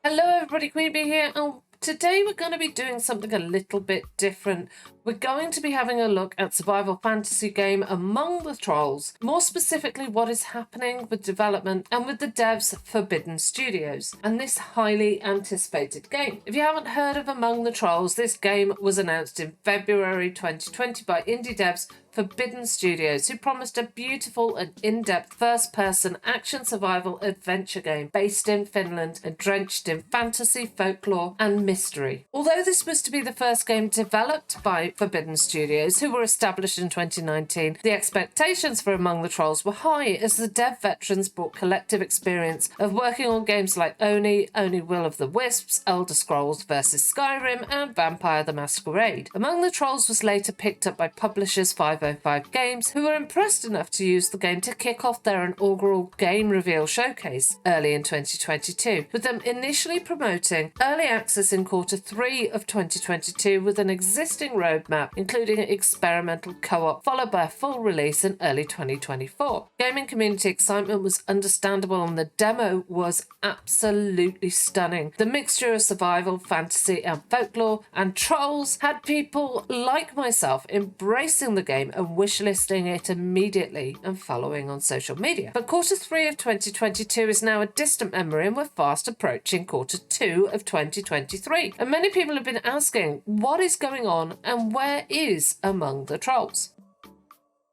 Hello everybody, Queen Bee here, and today we're going to be doing something a little bit different. We're going to be having a look at survival fantasy game Among the Trolls, more specifically what is happening with development and with the devs Forbidden Studios, and this highly anticipated game. If you haven't heard of Among the Trolls, this game was announced in February 2020 by indie devs Forbidden Studios, who promised a beautiful and in-depth first-person action survival adventure game based in Finland and drenched in fantasy, folklore and mystery. Although this was to be the first game developed by Forbidden Studios, who were established in 2019, the expectations for Among the Trolls were high as the dev veterans brought collective experience of working on games like Oni, Will of the Wisps, Elder Scrolls vs Skyrim and Vampire the Masquerade. Among the Trolls was later picked up by publishers 505 Games, who were impressed enough to use the game to kick off their inaugural game reveal showcase early in 2022, with them initially promoting early access in Q3 of 2022 with an existing roadmap, including experimental co-op, followed by a full release in early 2024. Gaming community excitement was understandable and the demo was absolutely stunning. The mixture of survival, fantasy and folklore and trolls had people like myself embracing the game and wishlisting it immediately and following on social media. But Q3 of 2022 is now a distant memory and we're fast approaching Q2 of 2023. And many people have been asking, what is going on and where is Among the Trolls?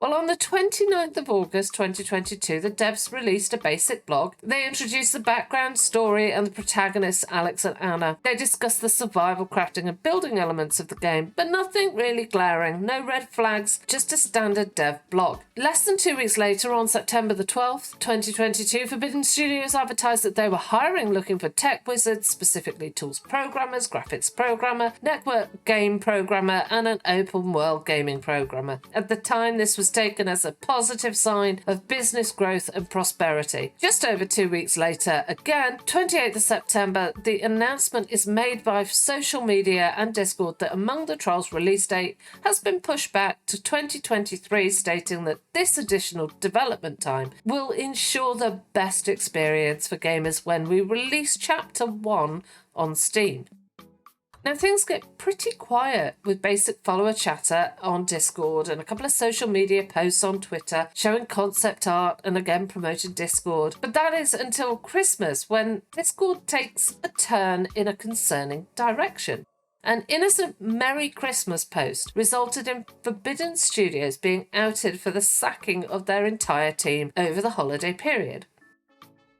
Well, on the 29th of August 2022, the devs released a basic blog. They introduced the background, story, and the protagonists, Alex and Anna. They discussed the survival, crafting, and building elements of the game, but nothing really glaring, no red flags, just a standard dev blog. Less than 2 weeks later, on September the 12th, 2022, Forbidden Studios advertised that they were looking for tech wizards, specifically tools programmers, graphics programmer, network game programmer, and an open world gaming programmer. At the time, this was taken as a positive sign of business growth and prosperity. Just over 2 weeks later, again, 28th of September, the announcement is made by social media and Discord that Among the Trolls release date has been pushed back to 2023, stating that this additional development time will ensure the best experience for gamers when we release Chapter 1 on Steam. Now, things get pretty quiet with basic follower chatter on Discord and a couple of social media posts on Twitter showing concept art and again promoting Discord. But that is until Christmas, when Discord takes a turn in a concerning direction. An innocent Merry Christmas post resulted in Forbidden Studios being outed for the sacking of their entire team over the holiday period.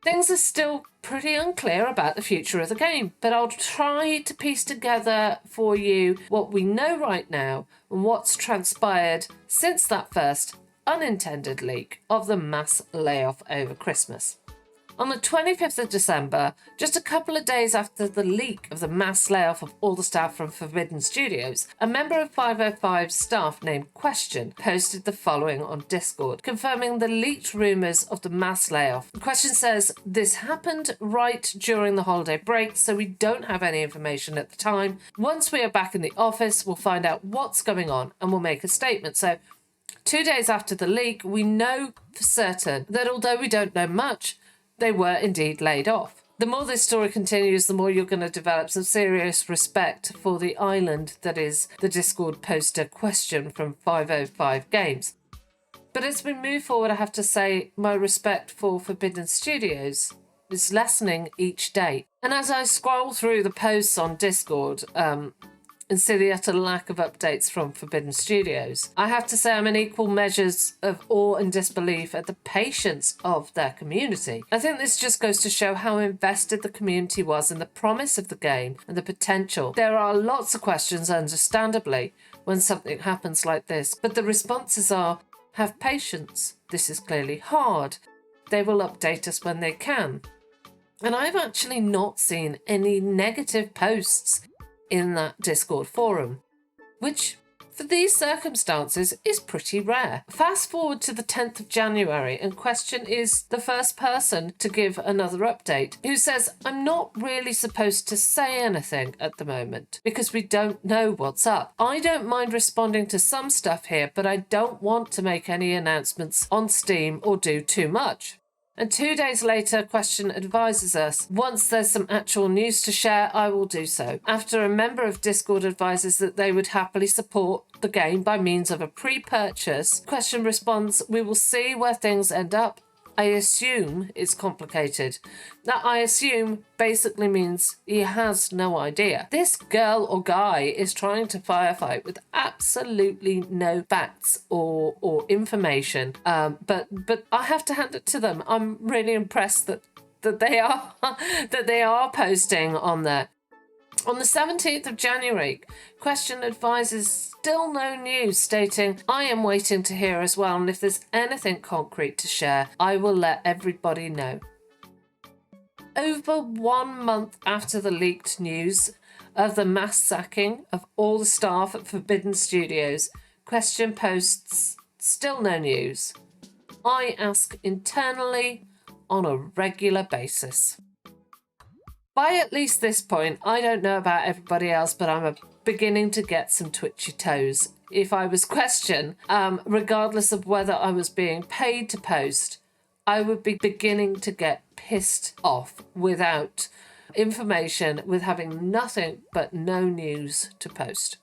Things are still pretty unclear about the future of the game, but I'll try to piece together for you what we know right now and what's transpired since that first unintended leak of the mass layoff over Christmas. On the 25th of December, just a couple of days after the leak of the mass layoff of all the staff from Forbidden Studios, a member of 505's staff named Question posted the following on Discord, confirming the leaked rumours of the mass layoff. Question says, "This happened right during the holiday break, so we don't have any information at the time. Once we are back in the office, we'll find out what's going on and we'll make a statement." So 2 days after the leak, we know for certain that although we don't know much, they were indeed laid off. The more this story continues, the more you're going to develop some serious respect for the island that is the Discord poster Question from 505 Games. But as we move forward, I have to say my respect for Forbidden Studios is lessening each day. And as I scroll through the posts on Discord, and see the utter lack of updates from Forbidden Studios, I have to say I'm in equal measures of awe and disbelief at the patience of their community. I think this just goes to show how invested the community was in the promise of the game and the potential. There are lots of questions, understandably, when something happens like this, but the responses are, have patience, this is clearly hard, they will update us when they can. And I've actually not seen any negative posts in that Discord forum, which for these circumstances is pretty rare. Fast forward to the 10th of January and Question is the first person to give another update, who says, "I'm not really supposed to say anything at the moment because we don't know what's up. I don't mind responding to some stuff here, but I don't want to make any announcements on Steam or do too much." And 2 days later, Question advises us, once there's some actual news to share, I will do so. After a member of Discord advises that they would happily support the game by means of a pre-purchase, Question responds, we will see where things end up. I assume it's complicated. That I assume basically means he has no idea. This girl or guy is trying to firefight with absolutely no facts or information. But I have to hand it to them. I'm really impressed that they are that they are posting on there. On the 17th of January, Question advises still no news, stating, I am waiting to hear as well, and if there's anything concrete to share, I will let everybody know. Over 1 month after the leaked news of the mass sacking of all the staff at Forbidden Studios, Question posts, still no news. I ask internally on a regular basis. By at least this point, I don't know about everybody else, but I'm beginning to get some twitchy toes. If I was Question, regardless of whether I was being paid to post, I would be beginning to get pissed off without information, with having nothing but no news to post.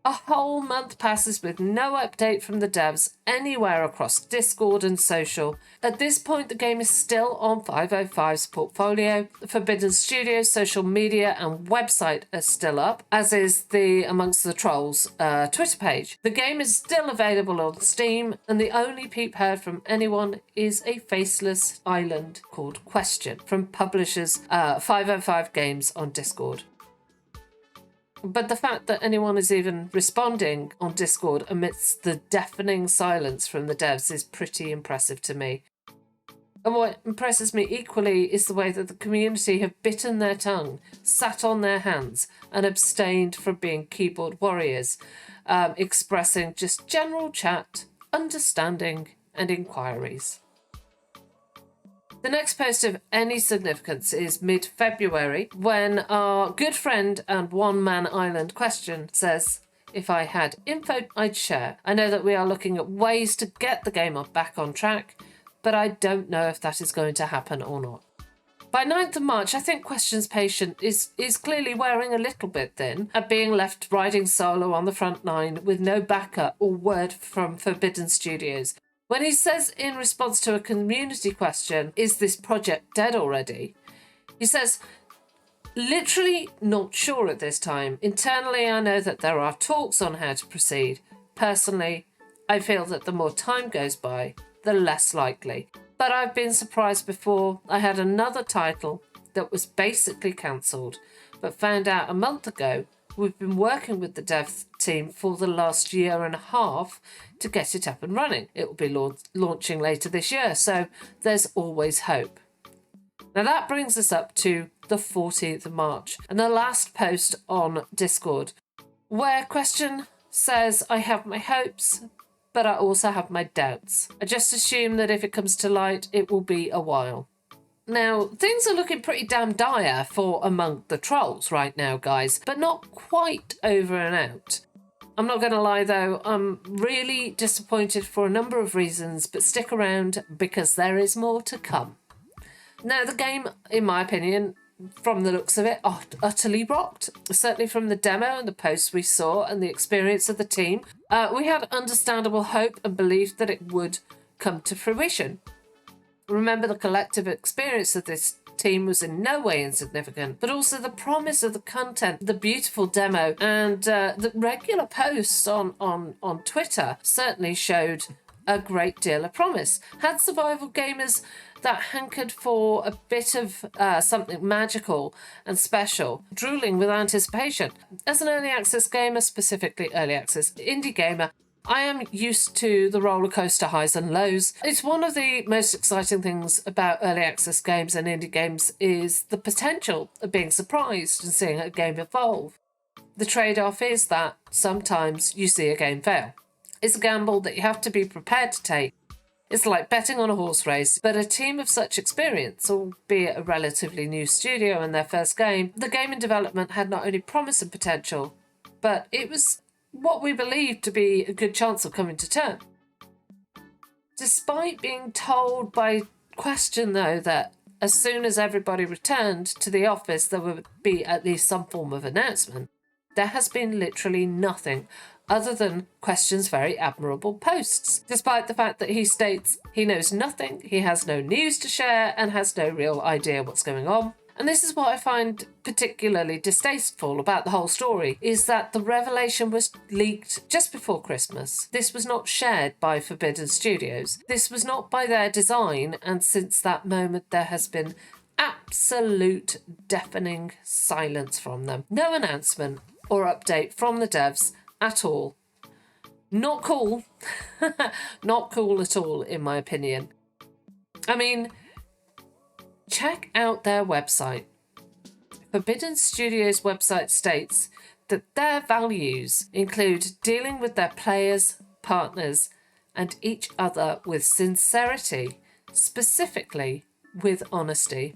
A whole month passes with no update from the devs anywhere across Discord and social. At this point, the game is still on 505's portfolio. Forbidden Studios' social media and website are still up, as is the Amongst the Trolls Twitter page. The game is still available on Steam, and the only peep heard from anyone is a faceless island called Question from publishers 505 Games on Discord. But the fact that anyone is even responding on Discord amidst the deafening silence from the devs is pretty impressive to me. And what impresses me equally is the way that the community have bitten their tongue, sat on their hands, and abstained from being keyboard warriors, expressing just general chat, understanding, and inquiries. The next post of any significance is mid-February, when our good friend and one-man island Question says, if I had info I'd share. I know that we are looking at ways to get the game back on track, but I don't know if that is going to happen or not. By 9th of March, I think Question's patience is clearly wearing a little bit thin at being left riding solo on the front line with no backup or word from Forbidden Studios. When he says in response to a community question, is this project dead already? He says, literally not sure at this time. Internally, I know that there are talks on how to proceed. Personally, I feel that the more time goes by, the less likely. But I've been surprised before. I had another title that was basically cancelled, but found out a month ago we've been working with the dev team for the last year and a half to get it up and running. It will be launching later this year, so there's always hope. Now that brings us up to the 14th of March and the last post on Discord, where Question says, I have my hopes, but I also have my doubts. I just assume that if it comes to light, it will be a while. Now, things are looking pretty damn dire for Among the Trolls right now, guys, but not quite over and out. I'm not going to lie, though, I'm really disappointed for a number of reasons, but stick around because there is more to come. Now, the game, in my opinion, from the looks of it, utterly rocked. Certainly from the demo and the posts we saw and the experience of the team, we had understandable hope and belief that it would come to fruition. Remember, the collective experience of this team was in no way insignificant, but also the promise of the content, the beautiful demo, and the regular posts on Twitter certainly showed a great deal of promise. Had survival gamers that hankered for a bit of something magical and special, drooling with anticipation. As an early access gamer, specifically early access indie gamer, I am used to the roller coaster highs and lows. It's one of the most exciting things about early access games and indie games is the potential of being surprised and seeing a game evolve. The trade-off is that sometimes you see a game fail. It's a gamble that you have to be prepared to take. It's like betting on a horse race, but a team of such experience, albeit a relatively new studio in their first game, the game in development had not only promise and potential, but it was what we believed to be a good chance of coming to term. Despite being told by question, though, that as soon as everybody returned to the office, there would be at least some form of announcement. There has been literally nothing other than Question's very admirable posts, despite the fact that he states he knows nothing, he has no news to share, and has no real idea what's going on. And this is what I find particularly distasteful about the whole story, is that the revelation was leaked just before Christmas. This was not shared by Forbidden Studios. This was not by their design, and since that moment there has been absolute deafening silence from them. No announcement or update from the devs at all. Not cool. Not cool at all, in my opinion. I mean, check out their website. Forbidden Studios' website states that their values include dealing with their players, partners, and each other with sincerity, specifically with honesty.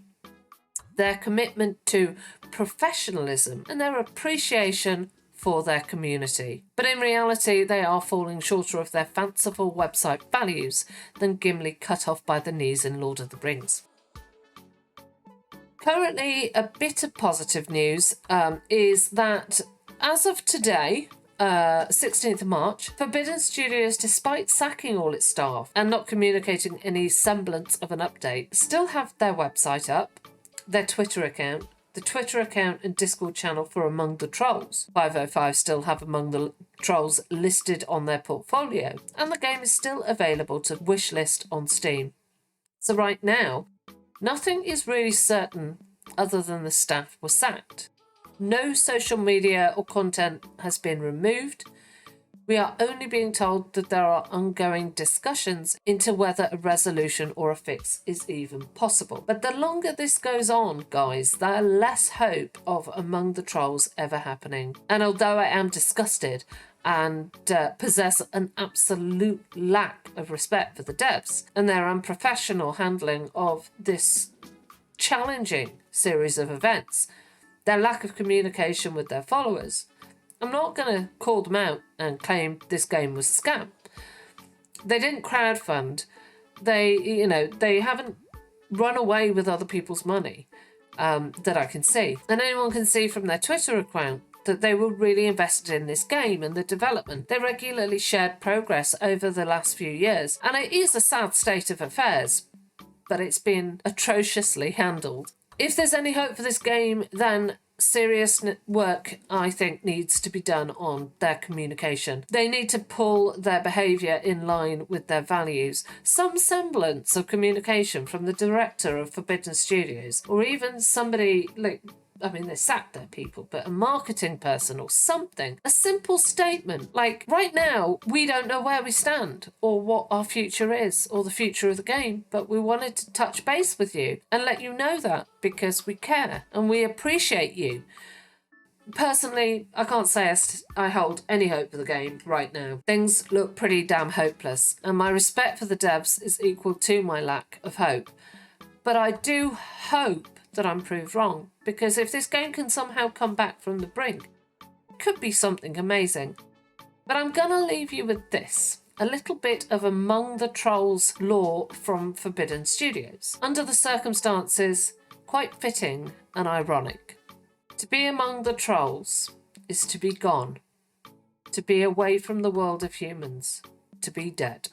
Their commitment to professionalism and their appreciation for their community. But in reality, they are falling shorter of their fanciful website values than Gimli cut off by the knees in Lord of the Rings. Currently, a bit of positive news is that as of today, 16th of March, Forbidden Studios, despite sacking all its staff and not communicating any semblance of an update, still have their website up, their Twitter account, the Twitter account and Discord channel for Among the Trolls. 505 still have Among the Trolls listed on their portfolio, and the game is still available to wishlist on Steam. So right now, nothing is really certain other than the staff were sacked. No social media or content has been removed. We are only being told that there are ongoing discussions into whether a resolution or a fix is even possible. But the longer this goes on, guys, the less hope of Among the Trolls ever happening. And although I am disgusted and possess an absolute lack of respect for the devs and their unprofessional handling of this challenging series of events, their lack of communication with their followers, I'm not going to call them out and claim this game was a scam. They didn't crowdfund. They haven't run away with other people's money that I can see. And anyone can see from their Twitter account that they were really invested in this game and the development. They regularly shared progress over the last few years. And it is a sad state of affairs, but it's been atrociously handled. If there's any hope for this game, then serious work, I think, needs to be done on their communication. They need to pull their behaviour in line with their values. Some semblance of communication from the director of Forbidden Studios, or even somebody like, they sacked their people, but a marketing person or something. A simple statement like, right now, we don't know where we stand or what our future is or the future of the game, but we wanted to touch base with you and let you know that because we care and we appreciate you. Personally, I can't say I hold any hope for the game right now. Things look pretty damn hopeless, and my respect for the devs is equal to my lack of hope. But I do hope that I'm proved wrong, because if this game can somehow come back from the brink, it could be something amazing. But I'm gonna leave you with this. A little bit of Among the Trolls lore from Forbidden Studios. Under the circumstances, quite fitting and ironic. To be among the trolls is to be gone. To be away from the world of humans. To be dead.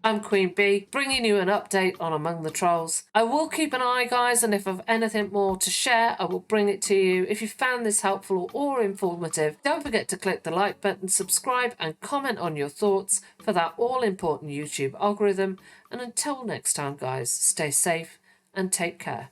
I'm Queen Bee, bringing you an update on Among the Trolls. I will keep an eye, guys, and if I've anything more to share, I will bring it to you. If you found this helpful or informative, don't forget to click the like button, subscribe, and comment on your thoughts for that all-important YouTube algorithm. And until next time, guys, stay safe and take care.